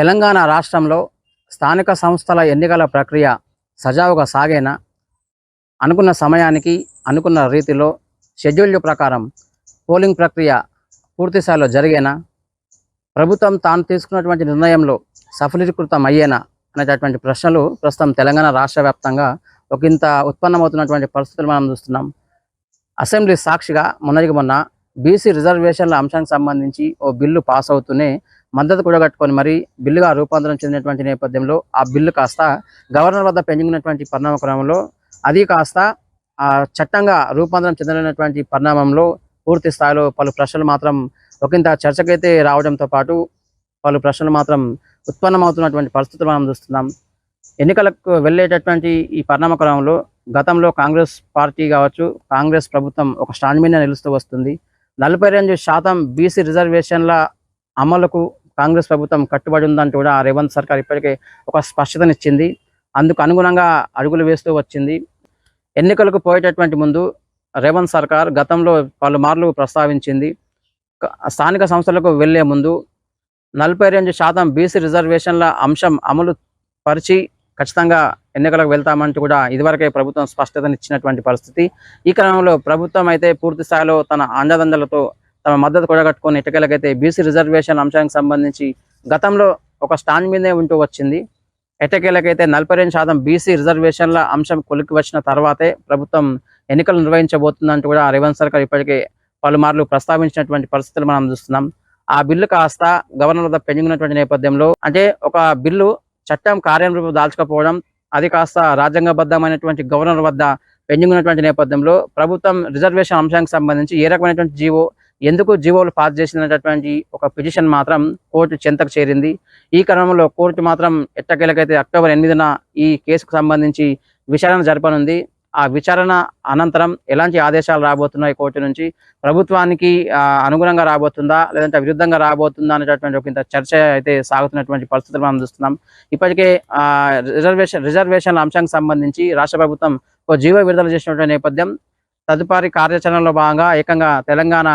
తెలంగాణ రాష్ట్రంలో స్థానిక సంస్థల ఎన్నికల ప్రక్రియ సజావుగా సాగేనా? అనుకున్న సమయానికి అనుకున్న రీతిలో షెడ్యూల్ ప్రకారం పోలింగ్ ప్రక్రియ పూర్తి స్థాయిలో జరిగేనా? ప్రభుత్వం తాను తీసుకున్నటువంటి నిర్ణయంలో సఫలీకృతం అయ్యేనా అనేటటువంటి ప్రశ్నలు ప్రస్తుతం తెలంగాణ రాష్ట్ర వ్యాప్తంగా ఒకంత ఉత్పన్నమవుతున్నటువంటి పరిస్థితులు మనం చూస్తున్నాం. అసెంబ్లీ సాక్షిగా మొన్న బీసీ రిజర్వేషన్ల అంశానికి సంబంధించి ఓ బిల్లు పాస్ అవుతూనే మద్దతు కూడగట్టుకొని మరి బిల్లుగా రూపాంతరం చెందినటువంటి నేపథ్యంలో ఆ బిల్లు కాస్త గవర్నర్ వద్ద పెండింగ్నటువంటి పరిణామక్రమంలో అది కాస్త చట్టంగా రూపాంతరం చెందినటువంటి పరిణామంలో పూర్తి స్థాయిలో పలు ప్రశ్నలు మాత్రం ఒకంత చర్చకైతే రావడంతో పాటు పలు ప్రశ్నలు మాత్రం ఉత్పన్నమవుతున్నటువంటి పరిస్థితులు మనం చూస్తున్నాం. ఎన్నికలకు వెళ్ళేటటువంటి ఈ పరిణామక్రమంలో గతంలో కాంగ్రెస్ పార్టీ కావచ్చు, కాంగ్రెస్ ప్రభుత్వం ఒక స్టాండ్ మీద నిలుస్తూ వస్తుంది. 42% బీసీ రిజర్వేషన్ల అమలుకు కాంగ్రెస్ ప్రభుత్వం కట్టుబడి ఉందంటూ కూడా రేవంత్ సర్కార్ ఇప్పటికే ఒక స్పష్టతనిచ్చింది. అందుకు అనుగుణంగా అడుగులు వేస్తూ వచ్చింది. ఎన్నికలకు పోయేటటువంటి ముందు రేవంత్ సర్కార్ గతంలో పలుమార్లు ప్రస్తావించింది, స్థానిక సంస్థలకు వెళ్లే ముందు 42% బీసీ రిజర్వేషన్ల అంశం అమలు పరిచి ఖచ్చితంగా ఎన్నికలకు వెళ్తామంటూ కూడా ఇదివరకే ప్రభుత్వం స్పష్టతనిచ్చినటువంటి పరిస్థితి. ఈ క్రమంలో ప్రభుత్వం అయితే పూర్తి స్థాయిలో తన అండదండలతో తమ మద్దతు కూడగట్టుకొని ఎట్టకేలకైతే బీసీ రిజర్వేషన్ అంశానికి సంబంధించి గతంలో ఒక స్టాండ్ మీదే ఉంటూ వచ్చింది. ఎట్టకేలకైతే 42% బీసీ రిజర్వేషన్ల అంశం కొలిక్కి వచ్చిన తర్వాతే ప్రభుత్వం ఎన్నికలు నిర్వహించబోతుందంటూ కూడా రేవంత్ సర్కార్ ఇప్పటికే పలుమార్లు ప్రస్తావించినటువంటి పరిస్థితులు మనం చూస్తున్నాం. ఆ బిల్లు కాస్త గవర్నర్ వద్ద పెండింగ్ ఉన్నటువంటి నేపథ్యంలో, అంటే ఒక బిల్లు చట్టం కార్యరూపం దాల్చకపోవడం, అది కాస్త రాజ్యాంగబద్ధమైనటువంటి గవర్నర్ వద్ద పెండింగ్ ఉన్నటువంటి నేపథ్యంలో ప్రభుత్వం రిజర్వేషన్ అంశానికి సంబంధించి ఏ రకమైనటువంటి ఎందుకు జీవోలు పాస్ చేసినటువంటి ఒక పిటిషన్ మాత్రం కోర్టు చెంతకు చేరింది. ఈ క్రమంలో కోర్టు మాత్రం ఎట్టకేలకైతే అక్టోబర్ 8న ఈ కేసుకు సంబంధించి విచారణ జరపనుంది. ఆ విచారణ అనంతరం ఎలాంటి ఆదేశాలు రాబోతున్నాయి కోర్టు నుంచి, ప్రభుత్వానికి అనుగుణంగా రాబోతుందా లేదంటే విరుద్ధంగా రాబోతుందా అనేటటువంటి ఒక చర్చ అయితే సాగుతున్నటువంటి పరిస్థితులు మనం చూస్తున్నాం. ఇప్పటికే రిజర్వేషన్ల అంశానికి సంబంధించి రాష్ట్ర ప్రభుత్వం ఒక జీవో విడుదల చేసినటువంటి నేపథ్యం. తదుపరి కార్యాచరణలో భాగంగా ఏకంగా తెలంగాణ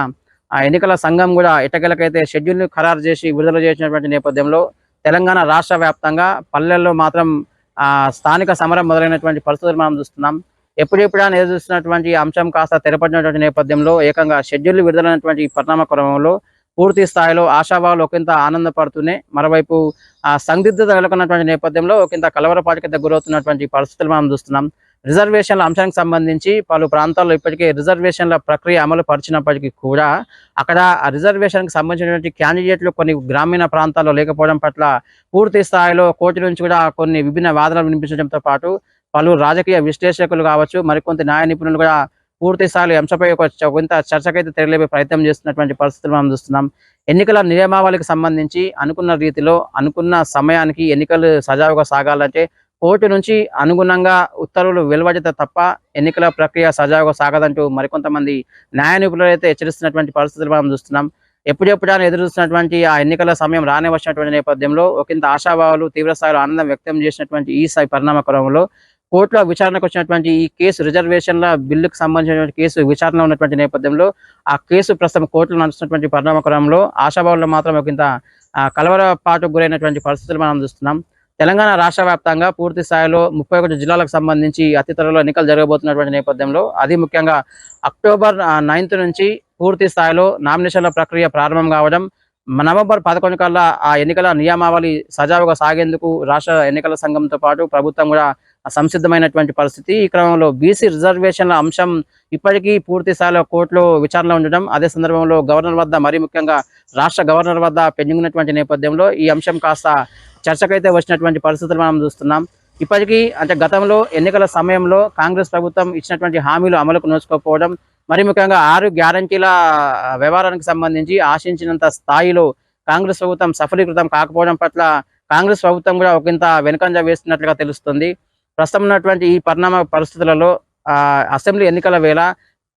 ఎన్నికల సంఘం కూడా ఎట్టకేలకైతే షెడ్యూల్ని ఖరారు చేసి విడుదల చేసినటువంటి నేపథ్యంలో తెలంగాణ రాష్ట్ర వ్యాప్తంగా పల్లెల్లో మాత్రం స్థానిక సమరం మొదలైనటువంటి పరిస్థితులు మనం చూస్తున్నాం. ఎప్పుడెప్పుడైనా ఎదురు చూస్తున్నటువంటి అంశం కాస్త తెరపడినటువంటి నేపథ్యంలో ఏకంగా షెడ్యూల్ విడుదలైనటువంటి పరిణామ క్రమంలో పూర్తి స్థాయిలో ఆశాభావాలు ఒకంత ఆనందపడుతూనే మరోవైపు సందిగ్ధత నెలకొన్నటువంటి నేపథ్యంలో ఒకంత కలవరపాటుకి గురవుతున్నటువంటి పరిస్థితులు మనం చూస్తున్నాం. రిజర్వేషన్ల అంశానికి సంబంధించి పలు ప్రాంతాల్లో ఇప్పటికే రిజర్వేషన్ల ప్రక్రియ అమలు పరిచినప్పటికీ కూడా అక్కడ ఆ రిజర్వేషన్కి సంబంధించినటువంటి క్యాండిడేట్లు కొన్ని గ్రామీణ ప్రాంతాల్లో లేకపోవడం పట్ల పూర్తి స్థాయిలో కోర్టు నుంచి కూడా కొన్ని విభిన్న వాదనలు వినిపించడంతో పాటు పలు రాజకీయ విశ్లేషకులు కావచ్చు, మరికొంత న్యాయ నిపుణులు కూడా పూర్తి స్థాయిలో అంశంపై కొంత చర్చకైతే తెరలేపే ప్రయత్నం చేస్తున్నటువంటి పరిస్థితులు మనం చూస్తున్నాం. ఎన్నికల నియమావళికి సంబంధించి అనుకున్న రీతిలో అనుకున్న సమయానికి ఎన్నికలు సజావుగా సాగాలంటే కోర్టు నుంచి అనుగుణంగా ఉత్తర్వులు వెలువడితే తప్ప ఎన్నికల ప్రక్రియ సజావుగా సాగదంటూ మరికొంతమంది న్యాయ నిపుణులు అయితే హెచ్చరిస్తున్నటువంటి పరిస్థితులు మనం చూస్తున్నాం. ఎప్పుడెప్పుడైనా ఎదురు చూస్తున్నటువంటి ఆ ఎన్నికల సమయం రానే వచ్చినటువంటి నేపథ్యంలో ఒకంత ఆశాభావాలు తీవ్రస్థాయిలో ఆనందం వ్యక్తం చేసినటువంటి ఈ పరిణామ క్రమంలో కోర్టులో విచారణకు వచ్చినటువంటి ఈ కేసు రిజర్వేషన్ల బిల్లుకు సంబంధించినటువంటి కేసు విచారణ ఉన్నటువంటి నేపథ్యంలో ఆ కేసు ప్రస్తుతం కోర్టులో నడుస్తున్నటువంటి పరిణామ క్రమంలో ఆశాభావాలు మాత్రం ఒకంత కలవరపాటుకు గురైనటువంటి పరిస్థితులు మనం చూస్తున్నాం. తెలంగాణ రాష్ట్ర వ్యాప్తంగా పూర్తి స్థాయిలో 31 జిల్లాలకు సంబంధించి అతి త్వరలో ఎన్నికలు జరగబోతున్నటువంటి నేపథ్యంలో అది ముఖ్యంగా అక్టోబర్ 9 నుంచి పూర్తి స్థాయిలో నామినేషన్ల ప్రక్రియ ప్రారంభం కావడం, నవంబర్ 11 కల్లా ఆ ఎన్నికల నియమావళి సజావుగా సాగేందుకు రాష్ట్ర ఎన్నికల సంఘంతో పాటు ప్రభుత్వం కూడా సంసిద్ధమైనటువంటి పరిస్థితి. ఈ క్రమంలో బీసీ రిజర్వేషన్ల అంశం ఇప్పటికీ పూర్తి స్థాయిలో కోర్టులో విచారణలో ఉండడం, అదే సందర్భంలో గవర్నర్ వద్ద మరీ ముఖ్యంగా రాష్ట్ర గవర్నర్ వద్ద పెండింగ్ ఉన్నటువంటి నేపథ్యంలో ఈ అంశం కాస్త చర్చకైతే వచ్చినటువంటి పరిస్థితులు మనం చూస్తున్నాం. ఇప్పటికీ అంటే గతంలో ఎన్నికల సమయంలో కాంగ్రెస్ ప్రభుత్వం ఇచ్చినటువంటి హామీలు అమలుకు నోచుకోకపోవడం, మరి ముఖ్యంగా 6 గ్యారంటీల వ్యవహారానికి సంబంధించి ఆశించినంత స్థాయిలో కాంగ్రెస్ ప్రభుత్వం సఫలీకృతం కాకపోవడం పట్ల కాంగ్రెస్ ప్రభుత్వం కూడా ఒకంత వెనుకంజ వేస్తున్నట్లుగా తెలుస్తుంది. ప్రస్తుతం ఉన్నటువంటి ఈ పరిణామ పరిస్థితులలో అసెంబ్లీ ఎన్నికల వేళ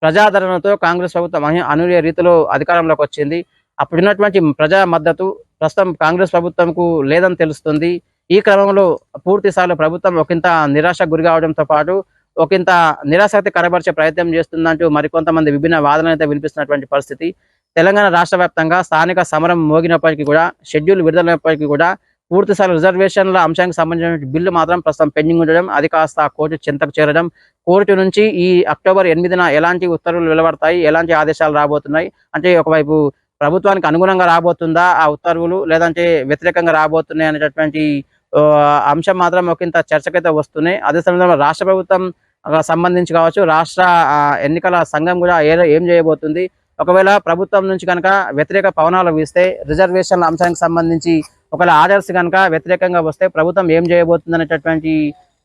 ప్రజాదరణతో కాంగ్రెస్ ప్రభుత్వం అనూహ్య రీతిలో అధికారంలోకి వచ్చింది. అప్పుడున్నటువంటి ప్రజా మద్దతు ప్రస్తుతం కాంగ్రెస్ ప్రభుత్వంకు లేదని తెలుస్తుంది. ఈ క్రమంలో పూర్తి స్థాయిలో ప్రభుత్వం ఒకంత నిరాశకు గురి కావడంతో పాటు ఒకంత నిరాశక్తి కనబరిచే ప్రయత్నం చేస్తుందంటూ మరికొంతమంది విభిన్న వాదనలు అయితే వినిపిస్తున్నటువంటి పరిస్థితి. తెలంగాణ రాష్ట్ర వ్యాప్తంగా స్థానిక సమరం మోగినప్పటికీ కూడా, షెడ్యూల్ విడుదలైనప్పటికీ కూడా పూర్తిస్థాయి రిజర్వేషన్ల అంశానికి సంబంధించిన బిల్లు మాత్రం ప్రస్తుతం పెండింగ్ ఉండడం, అది కాస్త కోర్టు చెంతకు చేరడం, కోర్టు నుంచి ఈ అక్టోబర్ 8న ఎలాంటి ఉత్తర్వులు వెలువడతాయి, ఎలాంటి ఆదేశాలు రాబోతున్నాయి, అంటే ఒకవైపు ప్రభుత్వానికి అనుగుణంగా రాబోతుందా ఆ ఉత్తర్వులు, లేదంటే వ్యతిరేకంగా రాబోతున్నాయి అనేటటువంటి అంశం మాత్రం ఒకంత చర్చకైతే వస్తున్నాయి. అదే సమయంలో రాష్ట్ర ప్రభుత్వం సంబంధించి కావచ్చు, రాష్ట్ర ఎన్నికల సంఘం కూడా ఏం చేయబోతుంది, ఒకవేళ ప్రభుత్వం నుంచి కనుక వ్యతిరేక పవనాలు వీస్తే, రిజర్వేషన్ల అంశానికి సంబంధించి ఒకవేళ ఆర్డర్స్ కనుక వ్యతిరేకంగా వస్తే ప్రభుత్వం ఏం చేయబోతుంది అనేటటువంటి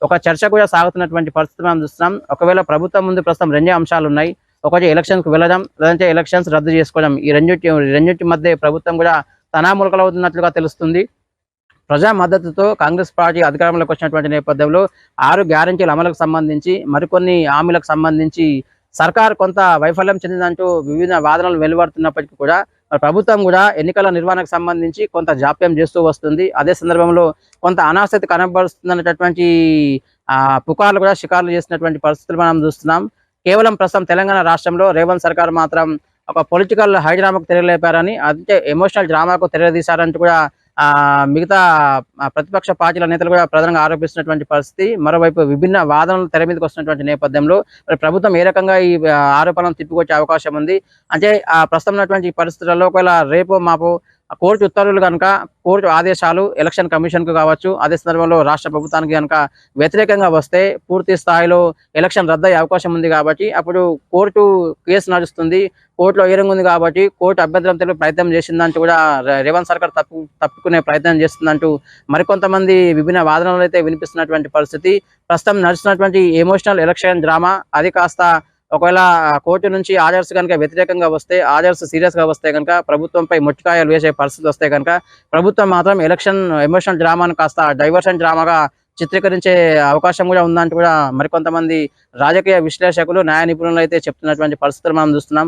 ఒక చర్చ కూడా సాగుతున్నటువంటి పరిస్థితి మనం చూస్తున్నాం. ఒకవేళ ప్రభుత్వం ముందు ప్రస్తుతం రెండే అంశాలు ఉన్నాయి. ఒకటి ఎలక్షన్స్కి వెళ్ళడం, లేదంటే ఎలక్షన్స్ రద్దు చేసుకోవడం. ఈ రెండింటి మధ్య ప్రభుత్వం కూడా తనాములకలవుతున్నట్లుగా తెలుస్తుంది. ప్రజా మద్దతుతో కాంగ్రెస్ పార్టీ అధికారంలోకి వచ్చినటువంటి నేపథ్యంలో 6 గ్యారెంటీల అమలుకు సంబంధించి, మరికొన్ని హామీలకు సంబంధించి సర్కార్ కొంత వైఫల్యం చెందిందంటూ వివిధ వాదనలు వెలువడుతున్నప్పటికీ కూడా ప్రభుత్వం కూడా ఎన్నికల నిర్వహణకు సంబంధించి కొంత జాప్యం చేస్తూ వస్తుంది. అదే సందర్భంలో కొంత అనాసక్తి కనబరుస్తుందనేటటువంటి పుకార్లు కూడా షికార్లు చేసినటువంటి పరిస్థితులు మనం చూస్తున్నాం. కేవలం ప్రస్తుతం తెలంగాణ రాష్ట్రంలో రేవంత్ సర్కార్ మాత్రం ఒక పొలిటికల్ హైడ్రామాకు తెరలేపారని, అంటే ఎమోషనల్ డ్రామాకు తెరదీశారంటూ కూడా మిగతా ప్రతిపక్ష పార్టీల నేతలు కూడా ప్రధానంగా ఆరోపిస్తున్నటువంటి పరిస్థితి. మరోవైపు విభిన్న వాదనలు తెర మీదకి వస్తున్నటువంటి నేపథ్యంలో ప్రభుత్వం ఏ రకంగా ఈ ఆరోపణలు తిప్పికొచ్చే అవకాశం ఉంది, అంటే ప్రస్తుతం ఉన్నటువంటి పరిస్థితులలో ఒకవేళ రేపు మాపు కోర్టు ఉత్తర్వులు కనుక, కోర్టు ఆదేశాలు ఎలక్షన్ కమిషన్కు కావచ్చు, అదే సందర్భంలో రాష్ట్ర ప్రభుత్వానికి కనుక వ్యతిరేకంగా వస్తే పూర్తి స్థాయిలో ఎలక్షన్ రద్దయ్యే అవకాశం ఉంది. కాబట్టి అప్పుడు కోర్టు కేసు నడుస్తుంది, కోర్టులో హీరింగ్ ఉంది. కాబట్టి కోర్టు అభ్యంతరం తెలిపే ప్రయత్నం చేసిందంటూ కూడా రేవంత్ సర్కార్ తప్పుకునే ప్రయత్నం చేస్తుందంటూ మరికొంతమంది విభిన్న వాదనలు అయితే వినిపిస్తున్నటువంటి పరిస్థితి. ప్రస్తుతం నడుస్తున్నటువంటి ఎమోషనల్ ఎలక్షన్ డ్రామా అది కాస్త ఒకవేళ కోర్టు నుంచి ఆర్డర్స్ కనుక వ్యతిరేకంగా వస్తే, ఆర్డర్స్ సీరియస్గా వస్తే కనుక, ప్రభుత్వంపై మొట్టికాయలు వేసే పరిస్థితి వస్తే కనుక ప్రభుత్వం మాత్రం ఎలక్షన్ ఎమోషనల్ డ్రామాను కాస్త డైవర్షన్ డ్రామాగా చిత్రీకరించే అవకాశం కూడా ఉందంటూ కూడా మరికొంతమంది రాజకీయ విశ్లేషకులు, న్యాయ నిపుణులు అయితే చెప్తున్నటువంటి పరిస్థితులు మనం చూస్తున్నాం.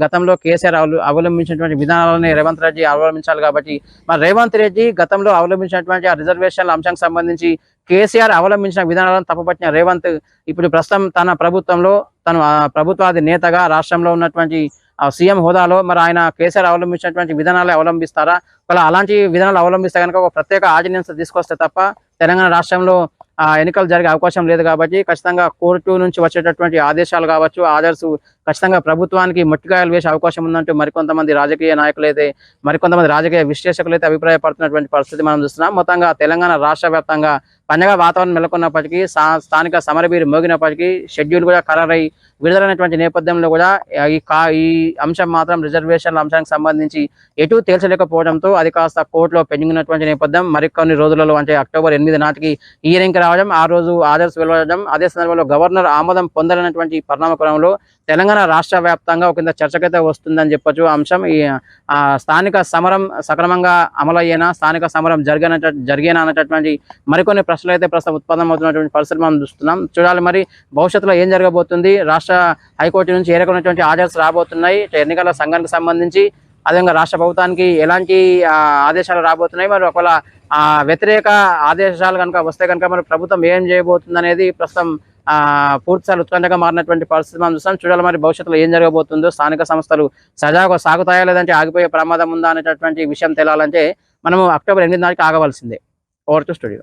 గతంలో కేసీఆర్ అవలంబించినటువంటి విధానాలని రేవంత్ రెడ్డి అవలంబించాలి. కాబట్టి మరి రేవంత్ రెడ్డి గతంలో అవలంబించినటువంటి ఆ రిజర్వేషన్ల అంశానికి సంబంధించి కేసీఆర్ అవలంబించిన విధానాలను తప్పుపట్టిన రేవంత్ ఇప్పుడు ప్రస్తుతం తన ప్రభుత్వంలో తను ప్రభుత్వాది నేతగా రాష్ట్రంలో ఉన్నటువంటి సీఎం హోదాలో మరి ఆయన కేసీఆర్ అవలంబించినటువంటి విధానాలే అవలంబిస్తారా? ఒకవేళ అలాంటి విధానాలు అవలంబిస్తే కనుక ఒక ప్రత్యేక ఆర్డినెన్స్ తీసుకొస్తే తప్ప తెలంగాణ రాష్ట్రంలో ఎన్నికలు జరిగే అవకాశం లేదు. కాబట్టి ఖచ్చితంగా కోర్టు నుంచి వచ్చేటటువంటి ఆదేశాలు కావచ్చు, ఆర్డర్స్ ఖచ్చితంగా ప్రభుత్వానికి మొట్టికాయలు వేసే అవకాశం ఉందంటూ మరికొంతమంది రాజకీయ నాయకులు అయితే, మరికొంతమంది రాజకీయ విశ్లేషకులు అయితే అభిప్రాయపడుతున్నటువంటి పరిస్థితి మనం చూస్తున్నాం. మొత్తంగా తెలంగాణ రాష్ట్ర వ్యాప్తంగా పండగ వాతావరణం నెలకొన్నప్పటికీ, స్థానిక సమరబీరు మోగినప్పటికీ, షెడ్యూల్ కూడా ఖరారై విడుదలైనటువంటి నేపథ్యంలో కూడా ఈ అంశం మాత్రం రిజర్వేషన్ల అంశానికి సంబంధించి ఎటు తేల్చలేకపోవడంతో అది కాస్త కోర్టులో పెండింగ్ ఉన్నటువంటి నేపథ్యం. మరికొన్ని రోజులలో అంటే అక్టోబర్ 8 నాటికి హియరింగ్ రావడం, ఆ రోజు ఆర్డర్స్ వెలువడడం, అదే సందర్భంలో గవర్నర్ ఆమోదం పొందాలన్నటువంటి పరిణామక్రమంలో తెలంగాణ రాష్ట్ర వ్యాప్తంగా ఒక చర్చకైతే వస్తుందని చెప్పొచ్చు. అంశం ఈ స్థానిక సమరం సక్రమంగా అమలయ్యేనా, స్థానిక సమరం జరిగేనా అనేటటువంటి మరికొన్ని ప్రశ్నలు అయితే ప్రస్తుతం ఉత్పన్నమవుతున్నటువంటి పరిస్థితులు మనం చూస్తున్నాం. చూడాలి మరి భవిష్యత్తులో ఏం జరగబోతుంది, రాష్ట్ర హైకోర్టు నుంచి ఏ రకమైనటువంటి ఆర్డర్స్ రాబోతున్నాయి, ఎన్నికల సంఘానికి సంబంధించి, అదేవిధంగా రాష్ట్ర ప్రభుత్వానికి ఎలాంటి ఆదేశాలు రాబోతున్నాయి, మరి ఒకవేళ వ్యతిరేక ఆదేశాలు కనుక వస్తే కనుక మరి ప్రభుత్వం ఏం చేయబోతుంది అనేది ప్రస్తుతం పూర్తిస్థాయి ఉత్కంఠగా మారినటువంటి పరిస్థితి మనం చూస్తాం. చూడాలి మరి భవిష్యత్తులో ఏం జరగబోతుందో, స్థానిక సంస్థలు సజావుగా సాగుతాయా లేదంటే ఆగిపోయే ప్రమాదం ఉందా అనేటటువంటి విషయం తేలాలంటే మనము అక్టోబర్ 8 నాటికి ఆగవలసిందే. Over to studio.